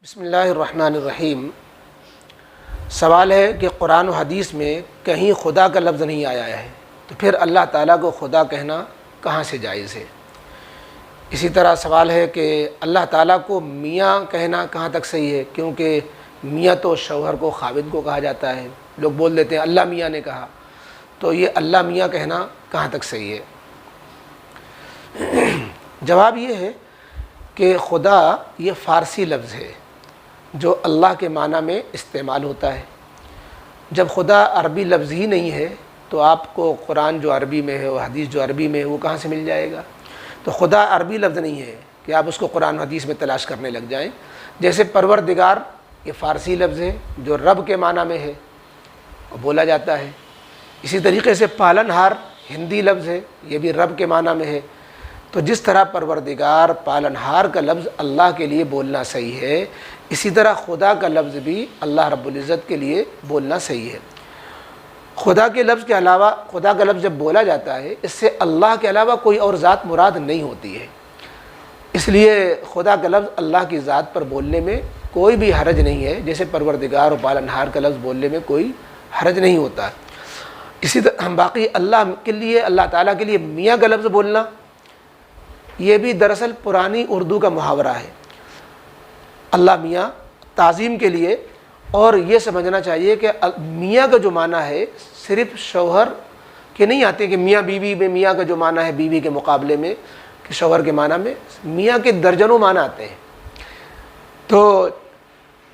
بسم اللہ الرحمن الرحیم۔ سوال ہے کہ قرآن و حدیث میں کہیں خدا کا لفظ نہیں آیا ہے، تو پھر اللہ تعالیٰ کو خدا کہنا کہاں سے جائز ہے؟ اسی طرح سوال ہے کہ اللہ تعالیٰ کو میاں کہنا کہاں تک صحیح ہے، کیونکہ میاں تو شوہر کو، خاوند کو کہا جاتا ہے۔ لوگ بول دیتے ہیں اللہ میاں نے کہا، تو یہ اللہ میاں کہنا کہاں تک صحیح ہے؟ جواب یہ ہے کہ خدا یہ فارسی لفظ ہے جو اللہ کے معنی میں استعمال ہوتا ہے۔ جب خدا عربی لفظ ہی نہیں ہے تو آپ کو قرآن جو عربی میں ہے، وہ حدیث جو عربی میں ہے، وہ کہاں سے مل جائے گا؟ تو خدا عربی لفظ نہیں ہے کہ آپ اس کو قرآن و حدیث میں تلاش کرنے لگ جائیں۔ جیسے پروردگار یہ فارسی لفظ ہے جو رب کے معنی میں ہے اور بولا جاتا ہے۔ اسی طریقے سے پالن ہار ہندی لفظ ہے، یہ بھی رب کے معنی میں ہے۔ تو جس طرح پروردگار، پالن ہار کا لفظ اللہ کے لیے بولنا صحیح ہے، اسی طرح خدا کا لفظ بھی اللہ رب العزت کے لیے بولنا صحیح ہے۔ خدا کے لفظ کے علاوہ، خدا کا لفظ جب بولا جاتا ہے، اس سے اللہ کے علاوہ کوئی اور ذات مراد نہیں ہوتی ہے، اس لیے خدا کا لفظ اللہ کی ذات پر بولنے میں کوئی بھی حرج نہیں ہے، جیسے پروردگار اور پالن ہار کا لفظ بولنے میں کوئی حرج نہیں ہوتا۔ اسی طرح باقی اللہ کے لیے، اللہ تعالیٰ کے لیے میاں کا لفظ بولنا، یہ بھی دراصل پرانی اردو کا محاورہ ہے۔ اللہ میاں تعظیم کے لیے، اور یہ سمجھنا چاہیے کہ میاں کا جو معنی ہے صرف شوہر کے نہیں آتے کہ میاں بیوی میں میاں کا جو معنی ہے بیوی کے مقابلے میں کہ شوہر کے معنی میں، میاں کے درجنوں معنی آتے ہیں۔ تو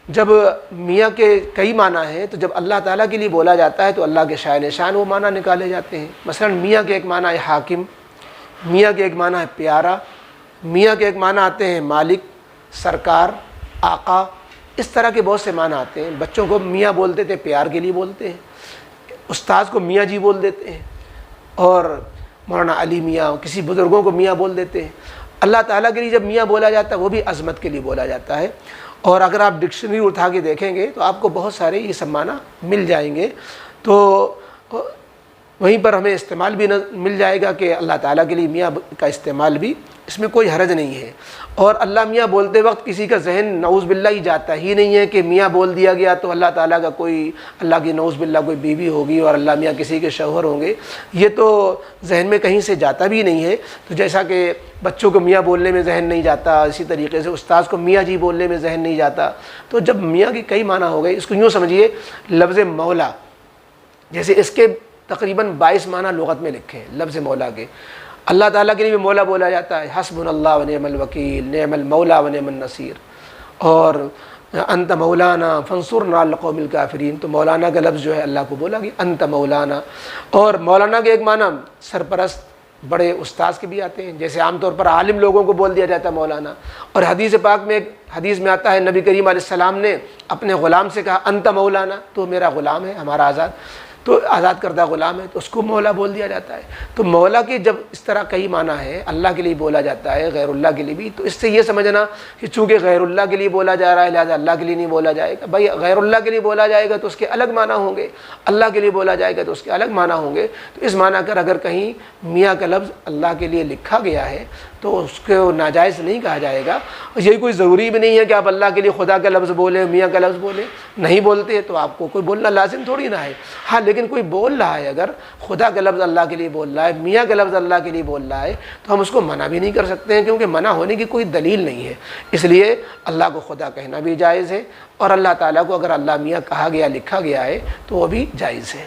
جب میاں کے کئی معنی ہیں تو جب اللہ تعالیٰ کے لیے بولا جاتا ہے تو اللہ کے شائن شان وہ معنی نکالے جاتے ہیں۔ مثلا میاں کے ایک معنی ہے حاکم، میاں کے ایک معنی ہے پیارا، میاں کے ایک معنی آتے ہیں مالک، سرکار، آقا، اس طرح کے بہت سے معنی آتے ہیں۔ بچوں کو میاں بولتے تھے، پیار کے لیے بولتے ہیں۔ استاذ کو میاں جی بول دیتے ہیں، اور مولانا علی میاں، کسی بزرگوں کو میاں بول دیتے ہیں۔ اللہ تعالیٰ کے لیے جب میاں بولا جاتا ہے وہ بھی عظمت کے لیے بولا جاتا ہے، اور اگر آپ ڈکشنری اٹھا کے دیکھیں گے تو آپ کو بہت سارے یہ سب معنی مل جائیں گے۔ تو وہیں پر ہمیں استعمال بھی مل جائے گا کہ اللہ تعالیٰ کے لیے میاں کا استعمال بھی، اس میں کوئی حرج نہیں ہے۔ اور اللہ میاں بولتے وقت کسی کا ذہن نعوذ باللہ ہی جاتا ہی نہیں ہے کہ میاں بول دیا گیا تو اللہ تعالیٰ کا کوئی، اللہ کی نعوذ باللہ کوئی بیوی ہوگی اور اللہ میاں کسی کے شوہر ہوں گے، یہ تو ذہن میں کہیں سے جاتا بھی نہیں ہے۔ تو جیسا کہ بچوں کو میاں بولنے میں ذہن نہیں جاتا، اسی طریقے سے استاذ کو میاں جی بولنے میں ذہن نہیں جاتا۔ تو جب میاں کی کئی معنی ہو گئے، اس کو یوں سمجھیے لفظ مولا، جیسے اس کے تقریباً 22 معنی لغت میں لکھے ہیں لفظ مولا کے۔ اللہ تعالیٰ کے لیے بھی مولا بولا جاتا ہے، حسبنا اللہ و نعم الوکیل، نعم المولا و نعم النصیر، اور انت مولانا فانصرنا علی القوم الکافرین، تو مولانا کا لفظ جو ہے اللہ کو بولا گیا، انت مولانا۔ اور مولانا کے ایک معنی سرپرست، بڑے استاذ کے بھی آتے ہیں، جیسے عام طور پر عالم لوگوں کو بول دیا جاتا ہے مولانا۔ اور حدیث پاک میں، ایک حدیث میں آتا ہے نبی کریم علیہ السلام نے اپنے غلام سے کہا انت مولانا، تو میرا غلام ہے، ہمارا آزاد، تو آزاد کردہ غلام ہے، تو اس کو مولا بول دیا جاتا ہے۔ تو مولا کے جب اس طرح کئی معنی ہے، اللہ کے لیے بولا جاتا ہے، غیر اللہ کے لیے بھی، تو اس سے یہ سمجھنا کہ چونکہ غیر اللہ کے لیے بولا جا رہا ہے لہذا اللہ کے لیے نہیں بولا جائے گا۔ بھائی غیر اللہ کے لیے بولا جائے گا تو اس کے الگ معنی ہوں گے، اللہ کے لیے بولا جائے گا تو اس کے الگ معنی ہوں گے۔ تو اس معنی کر اگر کہیں میاں کا لفظ اللہ کے لیے لکھا گیا ہے تو اس کو ناجائز نہیں کہا جائے گا۔ اور یہی کوئی ضروری بھی نہیں ہے کہ آپ اللہ کے لیے خدا کا لفظ بولیں، میاں کا لفظ بولیں، نہیں بولتے تو آپ کو کوئی بولنا لازم تھوڑی نہ ہے۔ ہاں لیکن کوئی بول رہا ہے، اگر خدا کا لفظ اللہ کے لیے بول رہا ہے، میاں کا لفظ اللہ کے لیے بول رہا ہے، تو ہم اس کو منع بھی نہیں کر سکتے ہیں، کیونکہ منع ہونے کی کوئی دلیل نہیں ہے۔ اس لیے اللہ کو خدا کہنا بھی جائز ہے، اور اللہ تعالیٰ کو اگر اللہ میاں کہا گیا، لکھا گیا ہے تو وہ بھی جائز ہے۔